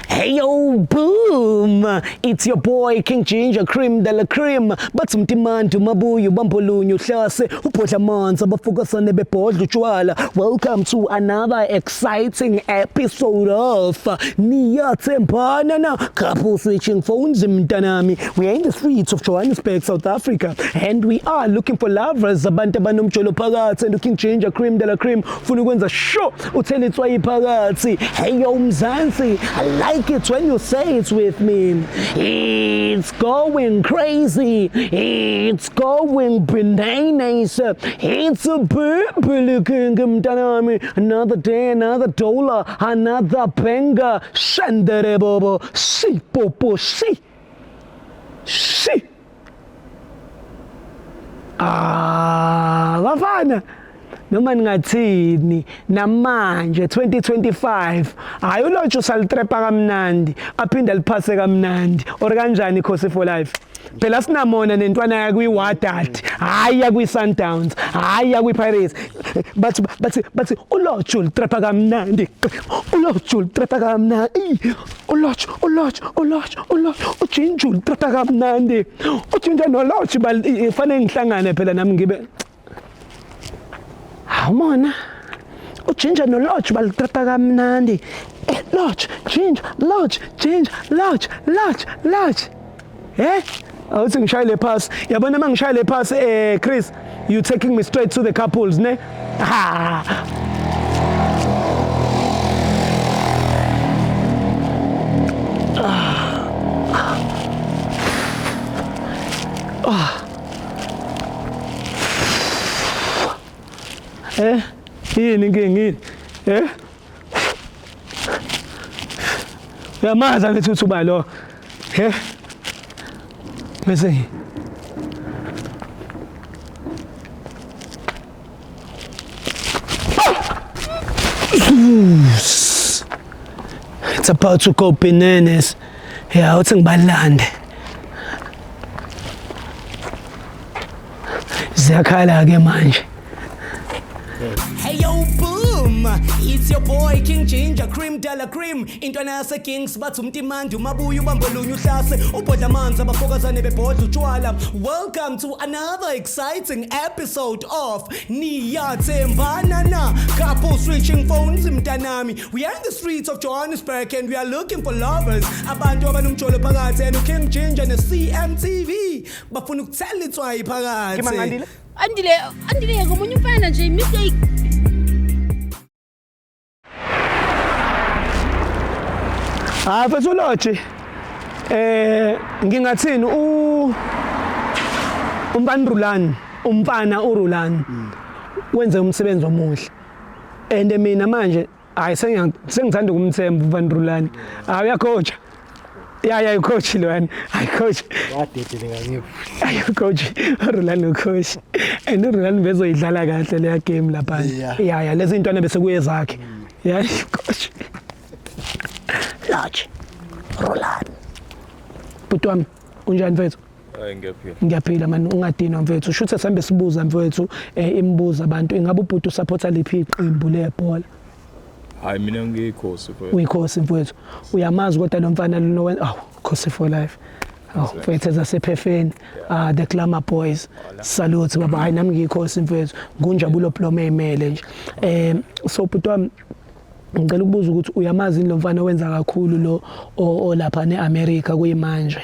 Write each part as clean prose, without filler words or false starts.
Hey yo, boom! It's your boy King Ginger, cream de la cream. Bathi mtimantu mabuyu bampolunyu hlase uphodla amanzi abafokasane bebhodla utshwala. Welcome to another exciting episode of Niyathembana na Couple Switching Phones mntanami. We are in the streets of Johannesburg, South Africa, and we are looking for lovers abantu abanomjolo phakathi. And King Ginger, cream de la cream funa ukwenza sure uthele itswayi phakathi. Hey yo Mzansi, I like it when you say it with me. It's going crazy. It's going bananas. It's a purple king mtanami. Another day, another dollar, another banger. Shandere bobo. Si popo si. Si. Bafana. Noma ningathini namanje 2025 ayolotsho salitrepa kamnandi aphinda liphase kamnandi or kanjani Khosi for life phela sinamona nentwana yakwi Wadad haya kwi Sundowns haya kwi Pirates but ulotsho litrepa kamnandi ulotsho litrepa kamnandi ulotsho ujinju litrepa kamnandi ujinja nolotsho fanele ngihlangane phela nami ngibe Mona, Ginger no lodge balitrata kamnandi. Lodge, Ginger, lodge. Eh? Awuthi ngishaya le pass. Yabona mangishaya le pass Chris, you taking me straight to the couples, ne? Yini ngingini Uyamaza ngethuthuba lo bese It's about to go bananas. Yeah, uthi ngibalande ziyakhala ke manje. Hey yo, boom! It's your boy King Ginger, cream de la cream. Intwana yase Kings bathi umtimandu mabuyu bambolunyu hlase ubhodla amanzi abafokazane bebhodla utshwala. Welcome to another exciting episode of Niyathembana na Couple Switching Phones mntanami. We are in the streets of Johannesburg and we are looking for lovers abantu abanomjolo phakathi and King Ginger ne CMTV bafuna ukuthela itswayi phakathi. Andile ngomunye umfana nje mistake. Mfethu Lotshi. Ngingathini umfana uRulani. Wenze umsebenzi omuhle. And mina manje sengithanda ukumthemba umfana uRulani. Uyacoach. Yeah, coach Loan. I coach. What did you coach Rolando coach. And Rolando bezoyidlala kahle le game lapha. Yeah, lezi intwana bese kuye zakhe. Yeah, coach. Lodge. Rolando. Butwami, unjani mfethu? Ngiyaphila. Ngiyaphila man ungadinwa mfethu. Shuthe sambe sibuza mfethu imibuzo abantu ingabe ubhuti supporta liphi iqembu lebhola? Hayi mina ngiyikhosi mfethu. Uyikhosi mfethu. Uyamazi kodwa lo mfana lo Khosi for life. Mfethu zasephefeni the Glamour Boys. Salute baba hayi nami ngiyikhosi mfethu. Ngunjabulo Plome emele nje. So butwami ngicela ukubuza ukuthi uyamazi lo mfana wenza kakhulu lo olapha neAmerica kuyimanje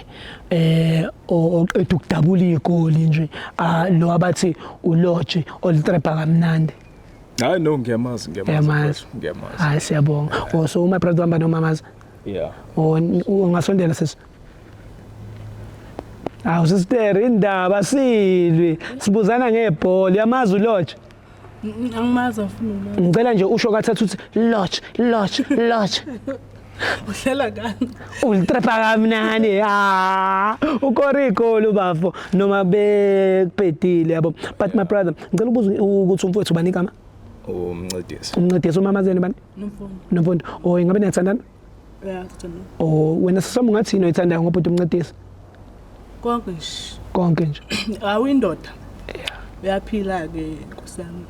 oqeda ukudabula igoli nje lo abathi uLodge olitrepa kamnandi. Hayi no ngiyamazi. Hayi siyabonga. So my brother wamba nomamazi. Yeah. Ungasondela sisi. Usistere indaba silwi. Sibuzana ngebhola yamazi uLodge. Angimazi afuna. Ngicela nje usho kathathu uthi Lodge. Uhlela kani? Ulitrepa kamnani. Ukoriko lubafo noma bekupedile yabo. But my brother, ngicela ukubuza ukuthi umfowethu banika ama Umncedisi umamazeni bani? Nomfundo. Ingabe niyathandana? Yeah, sithandana. Wena sisoma ngathi ino ithandayo ngoba umncedisi. Konke nje. Konke nje. Awindoda. uyaphila ke kusami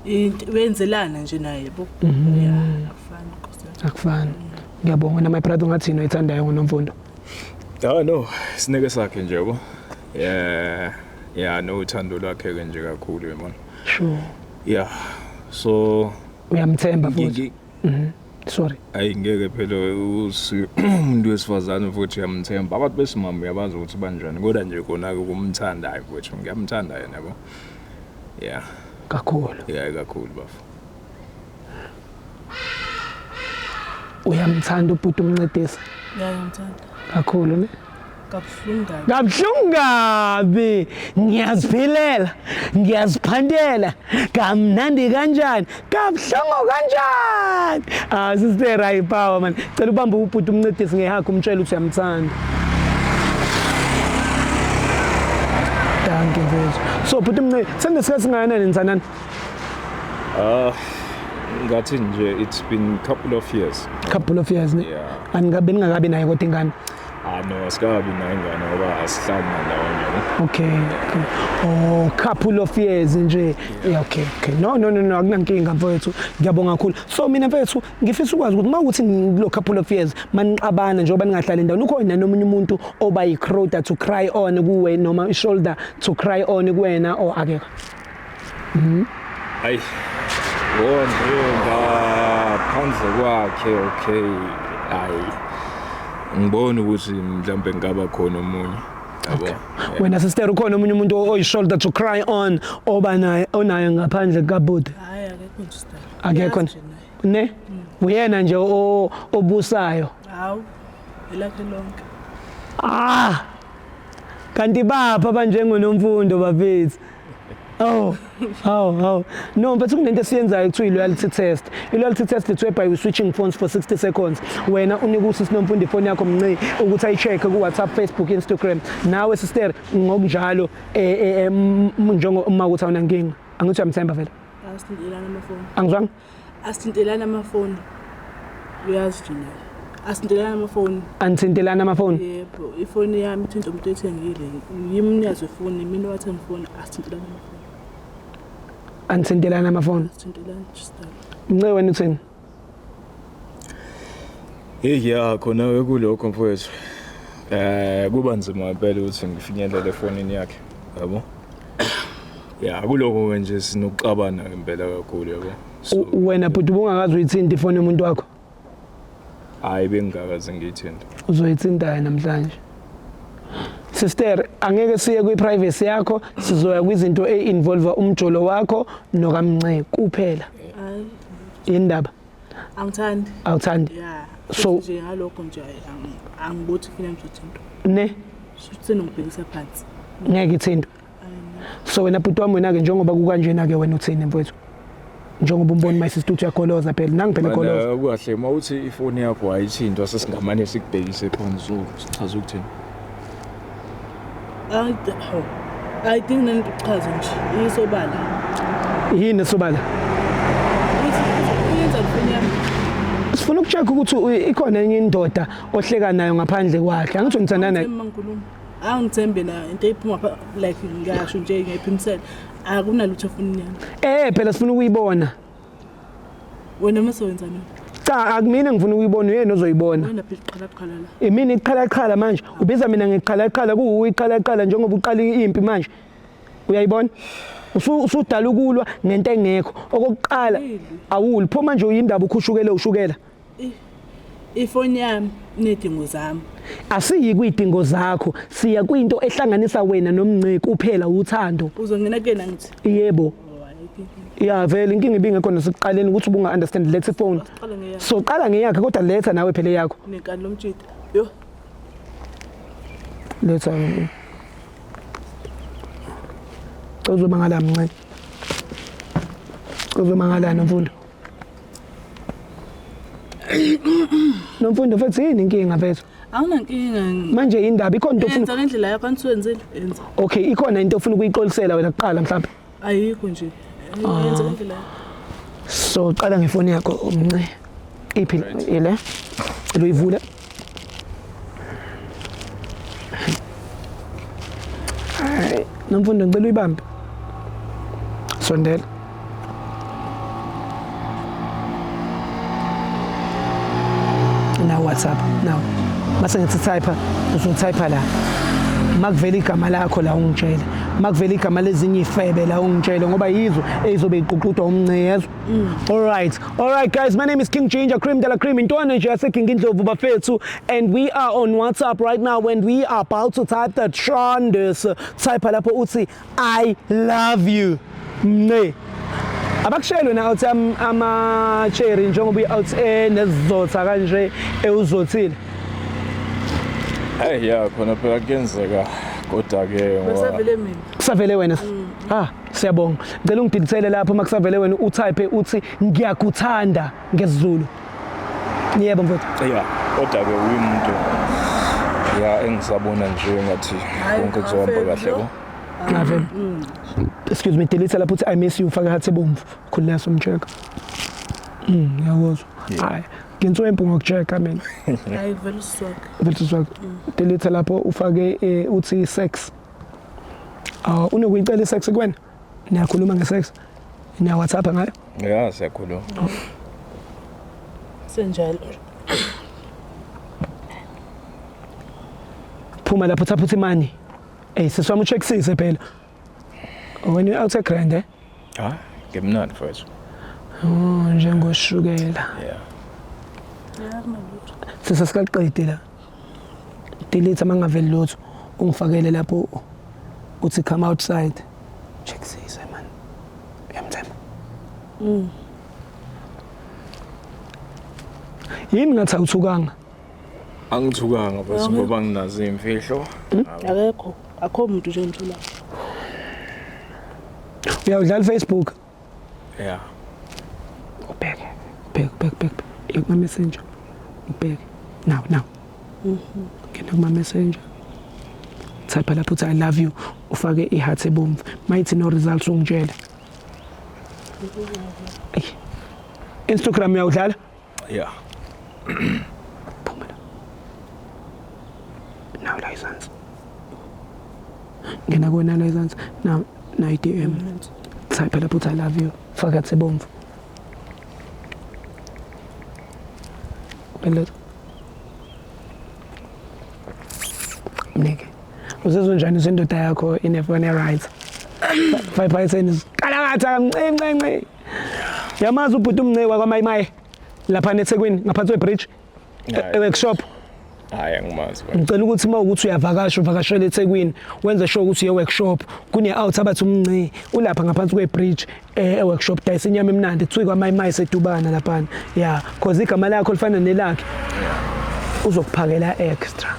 into wenzelana nje naye bo akufani kusami akufani ngiyabonga na my brother ngathini oyithandayo ngoNomfundo No, sineke sakhe nje yabo. Yeah, no uthando lwakhe ke nje kakhulu yabona. sure Yeah. So uyamthemba futhi sorry ayi ngeke phela umuntu wesifazane futhi uyamthemba. Abantu besimama uyabazi ukuthi banjani. Kodwa nje kona ke kumthandayo futhi ngiyamthanda yena yabo. Yeah. kakhulu Yeah, kakhulu bafu. uyamthanda ubhuti umncedisi ngiyamthanda kakhulu ne kabuhlungu kabuhlungu kabi ngiyaziphilela ngiyaziphandela kamnandi kanjani kabuhlungu kanjani sister ayipower man cela ubambe ubhuti umncedisi ngehakho umtshela ukuthi uyamthanda danke mfethu so bhuti umncedisi sendesikhathi singakanani nithandana Ngathi nje it's been couple of years. ne Yeah. angabe ningakabi naye kodwa ingane No, asikabi nayo ingane ngoba asihlali ndawonye. Okay. Oh, couple of years nje. Yeah, okay. No, akunankinga mfowethu. Ngiyabonga kakhulu. So mina mfowethu ngifisa ukwazi ukuthi mawukuthi lo couple of years manixabana njengoba ningahlali ndawo ukhona nomunye umuntu oba yi-shoulder to cry on kuwe noma i-shoulder to cry on kuwena or akekho. Hayi. Nje ngaphandle kwakhe okay. Hayi. Ngibona ukuthi mhlambe ngaba khona omunye. Yabo. Wena sister ukhona omunye umuntu oyi-shoulder to cry on oba naye onayo ngaphandle kaButi. hayi akekho nje sister Akekho ne? Uyena nje obusayo. hawu elakhe lonke Kanti bapha abanjengoNomfundo bafethu. Oh. No, but kunento esiyenzayo kuthiwa i-loyalty test. I-loyalty test ithwe by switching phones for 60 seconds. Wena unika uSinomfundo ifoni yakho mnci ukuthi ayi-check ku WhatsApp, Facebook, Instagram. Nawe sister ngokunjalo njengo uma ukuthi awunankinga. Angithi uyamthemba vele. asithintelana amafoni Angizwanga? asithintelana amafoni uyazi nje naye asithintelana amafoni Anithintelana amafoni. yebo ifoni yami ithinta umuntu ethengile yimnyazo ifoni mina wathenga ifoni asithintelana amafoni Anithintelana amafoni. asithintelana sister Mnci wena uthini? Yeah, khona kulokho mfowethu. Kuba nzima impela ukuthi ngifinyelele efonini yakhe, yabo. Yeah, kulokho nje sinokuxabana ngempela kakhulu yabo. So Wena bhuti ubungakazi uyithinta ifoni yomuntu wakho. hayi bengakaze ngiyithinta. Uzoyithinta namhlanje. Sister, angeke siye kwi-privacy yakho, sizoya kwizinto e-involve umjolo wakho nokamncane kuphela. hayi Indaba angithandi awuthandi. yeah So- nje ngalokho nje angibuthi fina ngizothinta Ne? senongibhekisa phansi Ngeke ithinto. So wena bhuti wami wena ke njengoba kukanjena ke wena uthini mfowethu? Njengoba umbona my sister uthi uyagoloza phela, nangi phela goloza. Kuhle mawuthi ifoni yakho ayithintwa sesingamane sikubhekise phansi uchaza ukuthini. I think nento uchaza nje isobala Yini sobala? uyenza ifoni yami Sifuna ukucheck ukuthi ikhona enye indoda ohleka nayo ngaphandle kwakhe. Angithi ngithandana naye. ngikhuluma angithembe na into eyiphuma like ngasho nje ngiyiphimisela akunalutho efonini yami Phela sifuna ukuyibona. wena mase wenza nini Cha, akumina ngifuna ukuyibona uyena ozoyibona. wena phela qhala la Imini iqhala manje. Ubiza mina ngiqhala kuyiqhala njengoba uqala impi manje. Uyayibona? Usudala ukulwa ngento engekho. Okokuqala awulipho manje uyindaba ukhushukele ushukela. ifoni yami nedingo zami Asiyi kwidingo zakho, siya kwinto ehlanganisa wena nomncane kuphela uthando. uzongena kena ngithi Yebo. Yeah, vele inkinga ibingekho nasekuqaleni ukuthi ubunga understand let's phone. qala ngeyakho So qala ngeyakhe kodwa letha nawe phela yakho. nekani lomtshito yo Letha. Uzomangala mncane. Uzomangala Nomfundo. Nomfundo futhi yini inkinga mfethu? awunankinga Manje indaba ikhona into ofuna. yenza ngendlela yakho anitwenzile yenza Okay, ikhona into ofuna ukuyixolisela wena kuqala mhlawumbe. ayikho nje yenza ngendlela yakho So qala ngefoni yakho umncane. Iphi ile? Loyivula. Nomfundo ngicela uyibambe. Sondela. Now WhatsApp. Now. Mase ngithi type, uzotype la. Makuvela igama lakho la ungitshela. Makuvela igama lezinye ifebe la ungitshela ngoba yizo ezizobe iququdwa umncezo. Alright guys, my name is King Ginger Cream de la Cream intwana nje yase King Indlovu bafethu, and we are on WhatsApp right now when we are about to type the trondus. Type lapho uthi I love you. Mne. Abakushelo na uthi ama cherry njengoba out nezizotha kanje euzothile. Hey yeah, khona phela kuyenzeka kodwa ke Besavele mina. Kusavele wena. Siyabonga. Ngicela ungididisele lapho makusavele wena utype uthi ngiyakuthanda ngesiZulu. Yebo mfowethu. yeah, kodwa ke uyimuntu yeah engisabona nje ngathi konke kuzohamba kahle bo. Ngave. Excuse me, delete lapho uthi I miss you ufaka hathe bomvu. Khulila somcheck. Ngiyakuzwa. Hayi. Ngintwempu ngokuchecka mina. Hayi vele uswaka. Vele delete lapho ufake uthi sex. Unokuyicela sex kuwena? Niyakhuluma ngesex? Niya WhatsApp ngayo? Yeah, siyakhuluma. Senjalo. Phuma lapho uthatha uthi mani. Siswami uchecksise phela. When you out grand eh? Ngemnandi mfowethu. Njengoshukela. Yeah. Yeah, kunalutho. Sesasiqedile la. Delete amangaveli lutho ungifakele lapho uthi come outside. Checksise man. Uyamthemba? Yini ngathi awuthukanga? Angithukanga bese ngoba nginazo imfihlo. Akho umuntu nje ngithula. Uyawudlala Facebook? Yeah. Ubheke. Kuma messenger. Ubheke. Now. Ngena kuma messenger. Type lapho uthi I love you. Ufake iheart ebomvu. Mayithi no results ungitshela. Instagram uyawudlala? Yeah. Phuma la. Now license. Ngena kuwena license. Now DM. Type lapho uthi I love you. Faka iheart ebomvu. Mnike. Uzizwa njani izindoda yakho inefone right? 5% kalakatha mncane. Yamazi ubhuti umncane kwaMayimayi lapha eThekwini ngaphansi kwebridge workshop. Hayi angimazi. Ngicela ukuthi mawukuthi uvakashela eThekwini wenze sure ukuthi uye workshop kune out abathi umncane ulapha ngaphansi kwebridge workshop dayisa inyama emnandi kuthiwa kwaMayimayi sedubana lapha. Yeah, cause igama lakho lifana nelakhe. Uzokuphakela extra.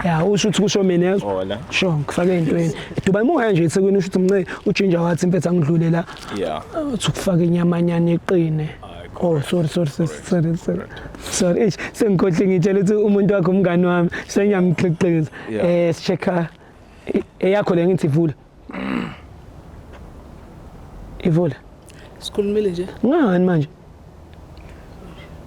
Yeah, usho ukuthi kusho mina yazo. Hola. Sho, ngifake intweni. Dubai moya nje eThekwini usho ukuthi mncane uJinja wathi impetha ngidlule la. Yeah. Uthi ukufaka inyamanyana eqine. Oh, sorry. Sengikhohle ngitshela ukuthi umuntu wakho umngani wami sengiyamxexeza. Sichecka eyakho le ngithi ivula. Ivula. Sikhulumile nje. Ngani manje?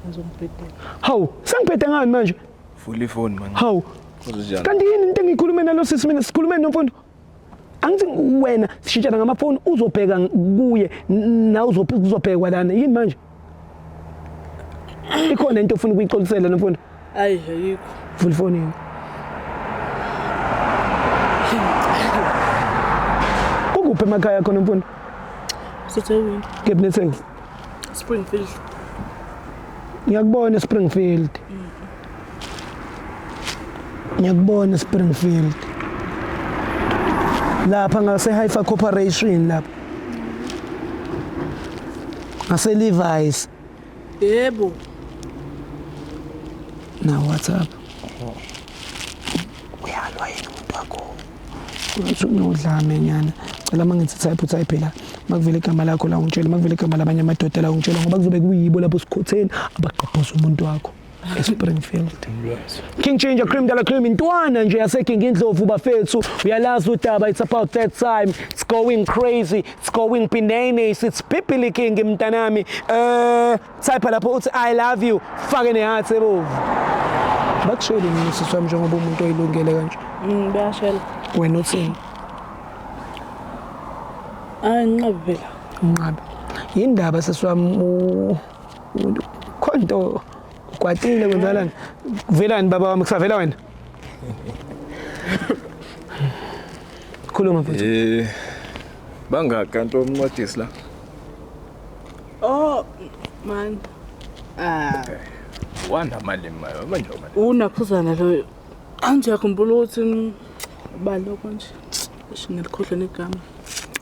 Ngizongibhedela. Hawu, sengiphethe ngani manje? Full phone man. Hawu. Kuzojana. Kanti yini into engikhulume nalo sisi mina sikhulume nomfundo? Angithi wena sishintshana ngamafoni uzobheka kuye na uzobheka lana yini manje? Ikhona into ofuna ukuyixolisela nomfundo? Hayi ayikho. Full phone yini? Ukuphi emakhaya khona nomfundo? Sithewini. Ngebnetheku. Springfield. Ngiyakubona Springfield. Ngiyakubona Springfield. Lapha ngase Haifa Corporation lapha. Ngase Levi's. Yebo. Na WhatsApp. Uyalwa yini umuntu wakho? Uthi unodlame nyana. Cela mangithi type la. Makuvele igama lakho la ungitshela, makuvele igama labanye amadoda la ungitshela ngoba kuzobe kuyibo lapho sikhotheni abaqhaphoza umuntu wakho. eSpringfield. King Ginger Cream de la Cream intwana nje yase King Indlovu bafethu uyalazi udaba. It's about that time, it's going crazy, it's going bananas, it's Pipili King mntanami. Type lapho uthi I love you fake neheart ebovu. Bakushela ngisiswami njengoba umuntu oyilungele kanje. Bayashela. Wena uthini? Nginqabe phela. Unqabe. Yindaba sesiwami khonto kwatile kwenzalani? Velani baba wami kusavela wena? Khuluma futhi. Bangakanto umncedisi la. Oh man. Wanda manje manje. Unaphuzana lo. Anje yakhumbula ukuthi baloko nje. Shingelikhohlwa negama.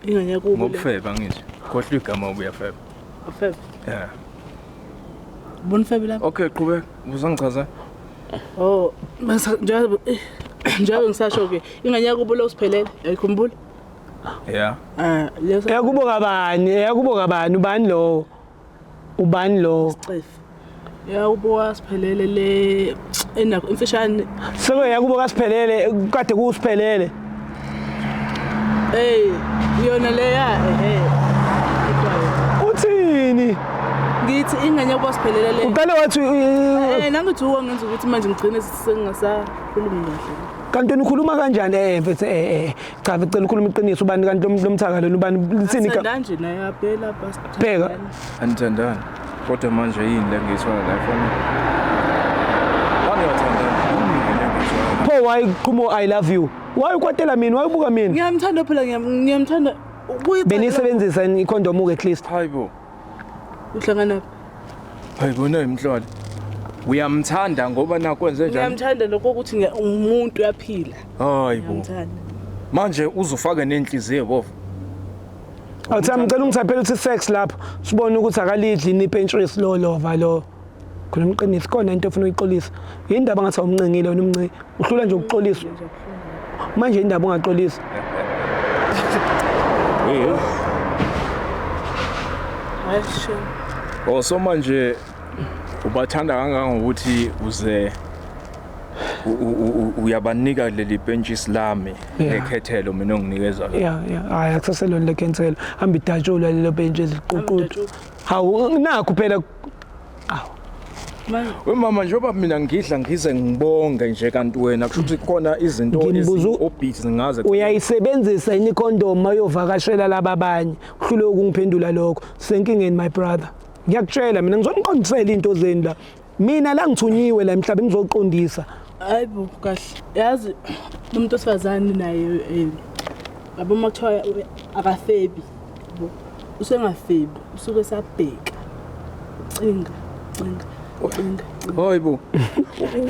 Inganya kubo. Ngokufeba ngithi. Khohlwa igama ubuyafeba. Afeba. Yeah. Bonfebe lapha. Okay, qhubeka. Uzangichaza. Oh, njalo ngisasho ke. Inganya kubo lo siphelele. Ayikhumbula? Yeah. Leso. Yakubo kabani ubani lo? Ubani lo? Cef. Yakubo wasiphelele le enakho imfishane. Seke yakubo kasiphelele kade kusiphelele. Yona leya Uthini? Ngithi inganya kwasiphelele le. Uqale wathi nangithi ngenza ukuthi manje ngigcine sengasakhulumi kahle. kanti ukhuluma kanjani mfethu cha ngicela ukhuluma iqiniso ubani kanti lomthaka lo ubani lithini ka Kanje naye yaphela basi. Pheka. Anithandani. Kodwa manje yini la ngiyisona la phone. Wangiyathandana. pho why qhumo I love you why ukwatela mina why ubuka mina Ngiyamthanda phela ngiyamthanda benisebenzisa ikhondom at least Hayibo. uhlangana. Hayibo noyimhlolo. Uyamthanda ngoba nakwenze njani? Ngiyamthanda lokho ukuthi umuntu uyaphila. Hayibo. Ngiyamthanda. Manje uzofaka nenhliziyo bovu. awuthi ngicela ungithaphela uthi sex lapho sibone ukuthi akalidli nipentures lo lova lo khona umqinisi khona into ofuna uyixolisa indaba ngathi awumncengile wena umnci uhlula nje ukuxolisa manje indaba ungaxolisa Ayisho. Oh so manje ubathanda kangangokuthi uze uyabanika leli benches lami ekhethelo mina onginikeza lo. yeah hayi akusaselona le cancel hamba idatshula lelo benches liququdu hawu nakho phela Mama njengoba mina ngidla ngize ngibonge nje kanti wena kusho ukuthi khona izinto ezobhizi ngaze uyayisebenzisa ini condom mayovakashela laba abanye uhlule ukungiphendula lokho senkingeni my brother ngiyakutshela mina ngizoniqondisela into zeni la mina la ngithunyiwe la emhlabeni ngizoqondisa Hayibo kahle. Yazi umuntu osifazane naye aboma kuthiwa akafebi. Usengafebi usuke sabheka. Cinga. Hayibo.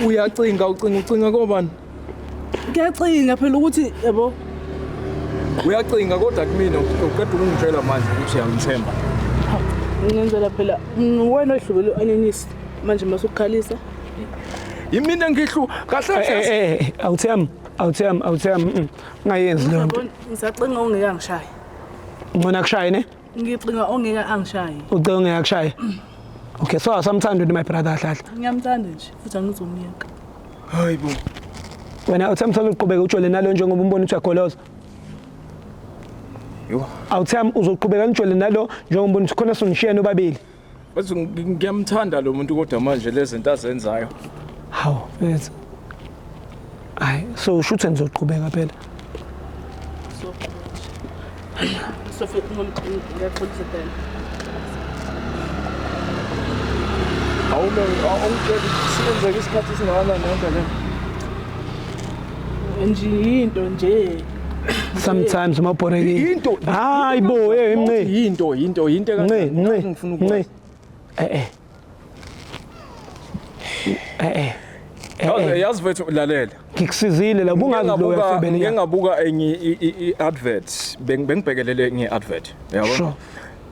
Ucinga kobani? Ngiyacinga phela ukuthi yabo Uyacinga kodwa kumina uqeda ukungitshela manje ukuthi uyangithemba. ngenzela phela wena ohlubele anyenisi manje masukukhalisa. Yimina ngihlu kahle awuthami ngayenzi lo nto Ngisacinga ongeke angishaya. ngona kushaye ne Ngicinga ongeke angishaye. ucinga ngiyakshaya okay so asamthanda my brother ahlahla Ngiyamthanda nje futhi angizomyeka. Hayibo. wena awuthamthanda uqhubeka utshole nalo njengoba umbona ukuthi uyagoloza Yo. awuthami uzoqhubeka ngitshole nalo njengoba umbona ukuthi khona songishiya nobabili Bese ngiyamthanda lo muntu kodwa manje lezi zinto azenzayo. hawu mfethu hayi so shuthe nizoqhubeka phela So futhi ngiyaqolisa phela. Awungitshela sisebenzeke isikhathi singakanani nento le. Nje into nje. sometimes mawubhorekile Into hayi bo mncane into ngifuna ukwazi. Yazi mfethu lalela. ngikusizile la bungazi lo uyafebele Ngingabuka enye i-advert bengibhekelele nge-advert Sure. yabo.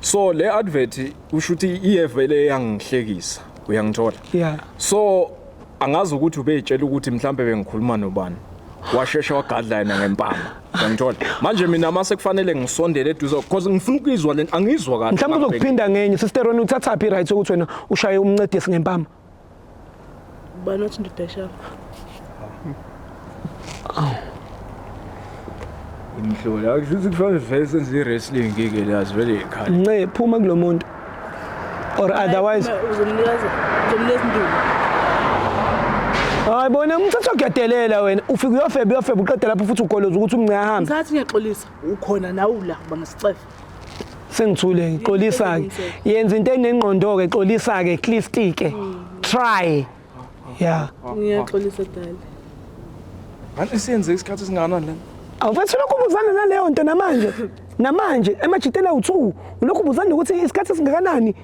So le advert usho ukuthi iyevele yangihlekisa uyangithola. yeah So angazi ukuthi ubeyitshela ukuthi mhlambe bengikhuluma nobani. Washesha wagadla yena ngempama. Uyangithola. Manje mina mase kufanele ngisondele eduze because ngifuna ukuzwa lento angizwa kahle. mhlawumbe uzokuphinda ngenye sister wena uthatha phi right ukuthi wena ushaye umncedisi ngempama Bana uthi ndidasha. Imhlola akusho kufanele vele senze wrestling ngeke lazi vele ekhaya. nce phuma kulomuntu or otherwise Uzomnikeza nduku. hayi bona umthatha uyadelela wena ufika uyofeba uqede lapho futhi ugoloza ukuthi umnce ahambe Ngisathi ngiyaxolisa ukhona nawe la bangasicefa. Sengithule xolisa ke. Yenza into enengqondo ke xolisa ke Clifty ke. Try. Yeah. Ngiyaxolisa dali. Manje siyenze isikhathi singakanani lena? Awufathi lokhu ubuzana naleyo nto namanje emajitela u2 ulokhu ubuzana ukuthi isikhathi singakanani.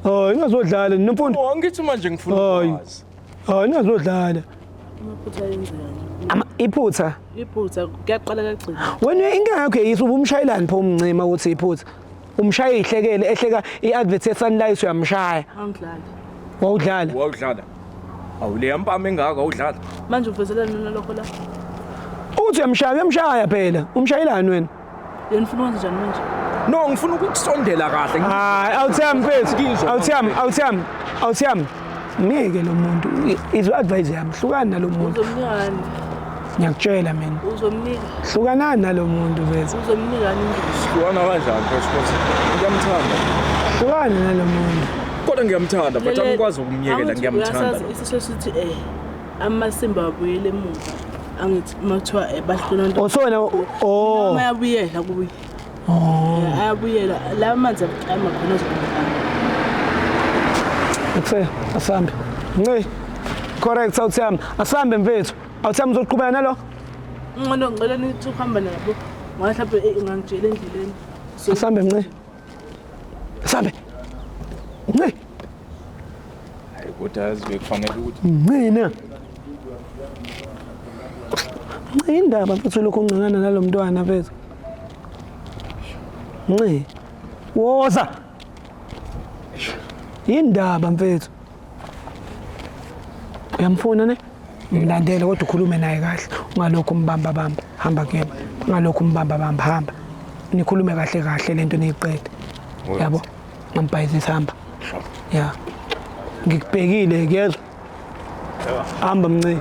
Hayi ngazodlala nomfundo. Angithi manje ngifuna ukwazi. Hayi ngazodlala. Amaphutha yenzani? Iphutha. Iphutha kuyaqala kagcina. Wena inkinga yakho yisuba umshayelani pho umncema ukuthi iphutha. Umshaya ihlekele ehleka iadvert yeSunlight uyamshaya. Angidlali. Wawudlala. Awule mpama engaka awudlala. Manje uvezelana nalokho la. Uthi uyamshaya phela. Umshayelani wena? Yena ufuna ukwenza njani manje? No ngifuna ukukusondela kahle. Hayi awuthami mfethu. Awuthami. Ngeke lo muntu izo advice yami hlukana nalomuntu. Uzomnikani? Ngiyakutshela mina. Uzomnika. Hlukana nalomuntu mfethu. Uzomnikani indaba? Kuwana kanjani phela ngiyamthanda. Hlukana nalomuntu. Kodwa ngiyamthanda but angikwazi ukumyekela ngiyamthanda. Uyasazi isisho sithi amasimba abuyele emuva. Angithi makuthiwa bahlona into. Osona Mayabuyela kuye. Ayabuyela la manzi ama khona uzobona. Uthe asambe. Nce. Correct awuthami. Asambe mfethu. Awuthami uzoqhubeka nalo? Ngcono ngicela nithi ukuhamba nabo. Mhlawumbe ngangitshela endleleni. Asambe mnce. Asambe. Nce. Hayi kodwa azibe kufanele ukuthi Mina. Indaba mfethu lokho ungqangana nalomntwana mfethu. Nce. Woza. Indaba mfethu. Uyamfuna ne? Mlandela kodwa ukhulume naye kahle. Ungalokho umbamba. Hamba kuyena. Ungalokho umbamba hamba. Nikhulume kahle lento niyiqede. Yabo? Ngampayizisa hamba. Yeah. Ngikubhekile kuyezwa. Hamba mncane.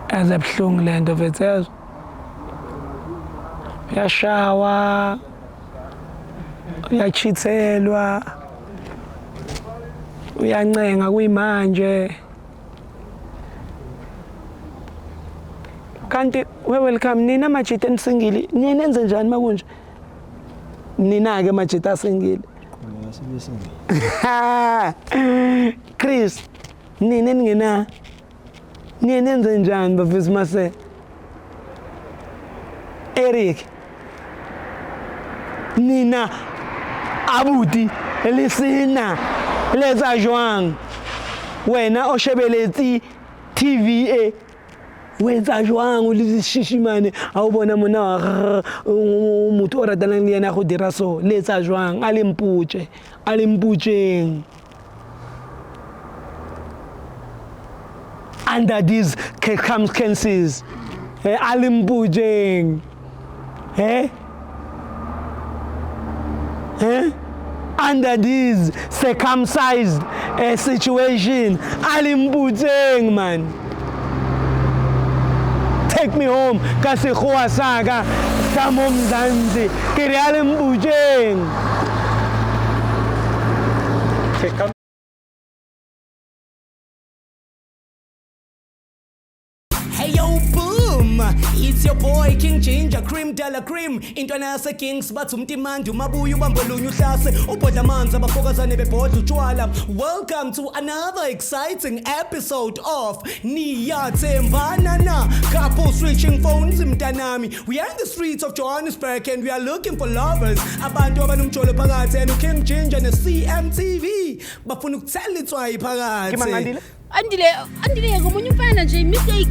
Azabhlungu lento mfethu. Uyashawa. Uyachithelwa. Uyancenga kuyimanje. Kanti welcome nina majita ensingili. Nina enze njani makunje? Nina ke majita asingili. Chris, nina ngena. Nina enze njani bafisi mase? Eric. Nina abuti lesina leza joang. Wena oshebeleti TVA. Wenza jwang o le shishimane a o bona mona motho o ratalang le yena go dira so letsa jwang a le mputsheng under these circumstances a le mputsheng under this circumcised situation a le mputsheng man. Take me home, kasi kuha saka sa Mzanzi, kiriale mbujeng. Hey yo, boom! It's your boy King Ginger, Cream Della Cream. Intwana yase Kings bathi umtimandi umabuya ubambolunya uhlase ubhodla amanzi abafokazane bebhodla utshwala. Welcome to another exciting episode of Niyathembana na. Couple switching phones mntanami. We are in the streets of Johannesburg and we are looking for lovers. Abantu abanumjolo phakathi and King Ginger ne CMTV bafuna ukuthela itswayi phakathi. Kimangandile? Andile ngomunye umfana nje mistake